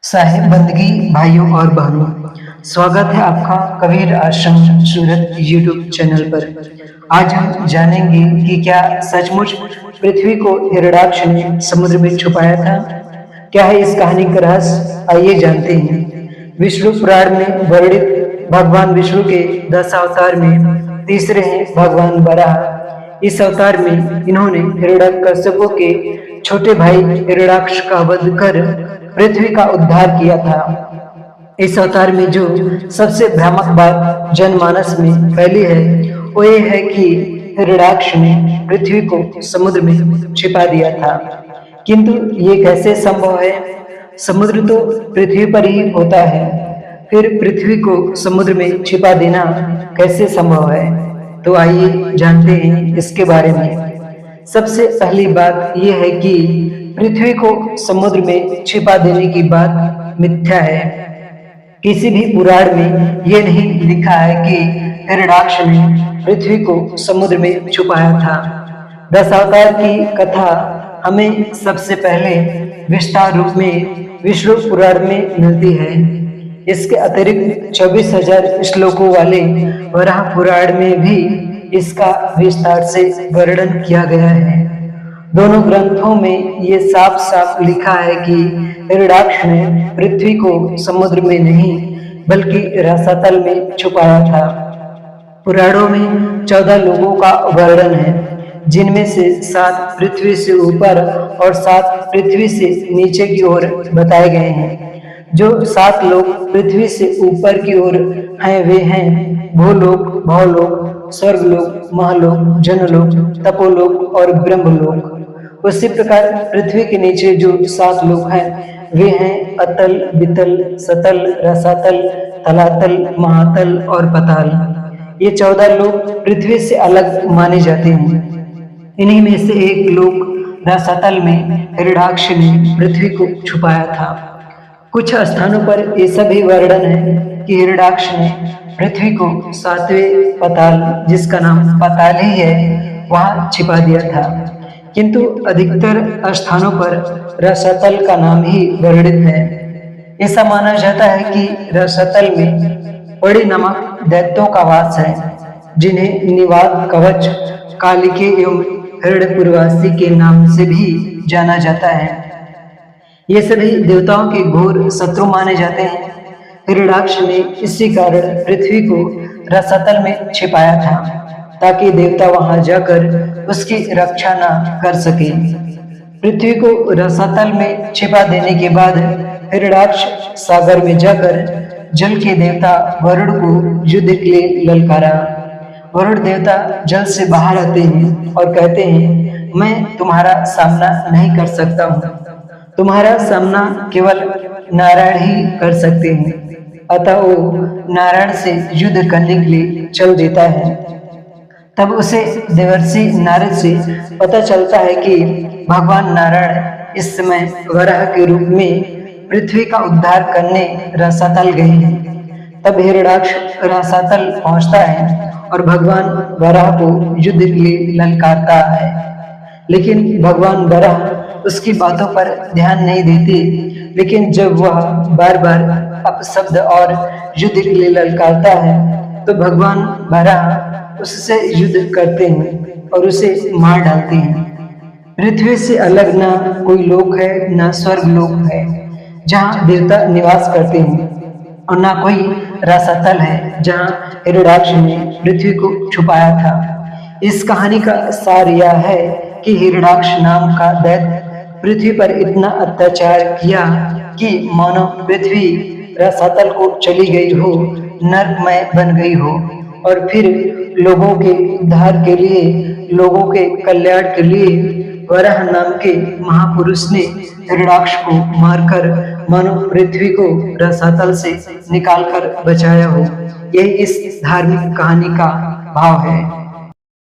साहिब बंदगी भाइयों और बहनों, स्वागत है आपका कबीर आश्रम सूरत यूट्यूब चैनल पर। आज हम जानेंगे कि क्या सचमुच पृथ्वी को हिरण्याक्ष ने समुद्र में छुपाया था। क्या है इस कहानी का रहस्य, आइए जानते हैं। विष्णु पुराण में वर्णित भगवान विष्णु के 10 अवतार में तीसरे हैं भगवान वराह। इस अवतार में इन्होंने हिरण्यकश्यप के छोटे भाई हिरण्याक्ष का वध कर पृथ्वी का उद्धार किया था। इस अवतार में जो सबसे भ्रामक बात जनमानस में फैली है वो ये है कि हिरण्याक्ष ने पृथ्वी को समुद्र में छिपा दिया था। किंतु ये कैसे संभव है? समुद्र तो पृथ्वी पर ही होता है, फिर पृथ्वी को समुद्र में छिपा देना कैसे संभव है? तो आइए जानते हैं इसके बारे में। सबसे पहली बात यह है कि पृथ्वी को समुद्र में छिपा देने की बात मिथ्या है। किसी भी पुराण में यह नहीं लिखा है कि हिरण्याक्ष ने पृथ्वी को समुद्र में छुपाया था। 10 अवतार की कथा हमें सबसे पहले विस्तार रूप में विष्णु पुराण में मिलती है। इसके अतिरिक्त 24,000 श्लोकों वाले वराह पुराण में भी इसका विस्तार से वर्णन किया गया है। दोनों ग्रंथों में ये साफ साफ लिखा है कि हिरण्याक्ष ने पृथ्वी को समुद्र में नहीं बल्कि रसातल में छुपाया था। पुराणों में 14 लोगों का वर्णन है, जिनमें से 7 पृथ्वी से ऊपर और 7 पृथ्वी से नीचे की ओर बताए गए हैं। जो 7 लोग पृथ्वी से ऊपर की ओर हैं वे हैं भूलोक, भवलोक, स्वर्गलोक, महलोक, जनलोक, तपोलोक और ब्रह्मलोक। उसी प्रकार पृथ्वी के नीचे जो 7 लोक हैं वे हैं अतल, वितल, सतल, रसातल, तलातल, महातल और पताल। ये 14 लोक पृथ्वी से अलग माने जाते हैं। इन्हीं में से एक लोक रसातल में हिरण्याक्ष ने पृथ्वी को छुपाया था। कुछ स्थानों पर ऐसा भी वर्णन है कि हिरण्याक्ष ने पृथ्वी को 7वें पताल, जिसका नाम पताल ही है, वहां छिपा दिया था। किंतु अधिकतर स्थानों पर रसातल का नाम ही वर्णित है। ऐसा माना जाता है कि रसातल में बड़ी नामक दैत्यों का वास है, जिन्हें निवात, कवच, कालिके एवं हिरण्यपुरवासी के नाम से भी जाना जाता है। ये सभी देवताओं के घोर शत्रु माने जाते हैं। हिरण्याक्ष ने इसी कारण पृथ्वी को रसातल में छिपाया था, ताकि देवता वहां जाकर उसकी रक्षा न कर सके। पृथ्वी को रसातल में छिपा देने के बाद हिरण्याक्ष सागर में जाकर जल के देवता वरुण को युद्ध के लिए ललकारा। वरुण देवता जल से बाहर आते हैं और कहते हैं, मैं तुम्हारा सामना नहीं कर सकता हूँ, तुम्हारा सामना केवल नारायण ही कर सकते हैं। अतः वो नारायण से युद्ध करने के लिए चल देता है। तब उसे देवर्षि नारद से पता चलता है कि भगवान नारायण इस समय वराह के रूप में पृथ्वी का उद्धार करने रसातल गए हैं। तब हिरण्याक्ष रसातल पहुंचता है और भगवान वराह को युद्ध के लिए ललकारता है। लेकिन भगवान वराह उसकी बातों पर ध्यान नहीं देते। लेकिन जब वह बार बार अपशब्द और युद्ध के लिए ललकारता है तो भगवान वराह उससे युद्ध करते हैं और उसे मार डालते हैं। पृथ्वी से अलग ना कोई लोक है, ना स्वर्ग लोक है जहाँ देवता निवास करते हैं, और ना कोई रसातल है जहाँ हिरण्याक्ष ने पृथ्वी को छुपाया था। इस कहानी का सार यह है कि हिरण्याक्ष नाम का दैत्य पृथ्वी पर इतना अत्याचार किया कि मानो पृथ्वी रसातल को चली गई हो, नरकमय बन गई हो, और फिर लोगों के उद्धार के लिए, लोगों के कल्याण के लिए वराह नाम के महापुरुष ने हिरण्याक्ष को मारकर मानो पृथ्वी को रसातल से निकालकर बचाया हो। यही इस धार्मिक कहानी का भाव है।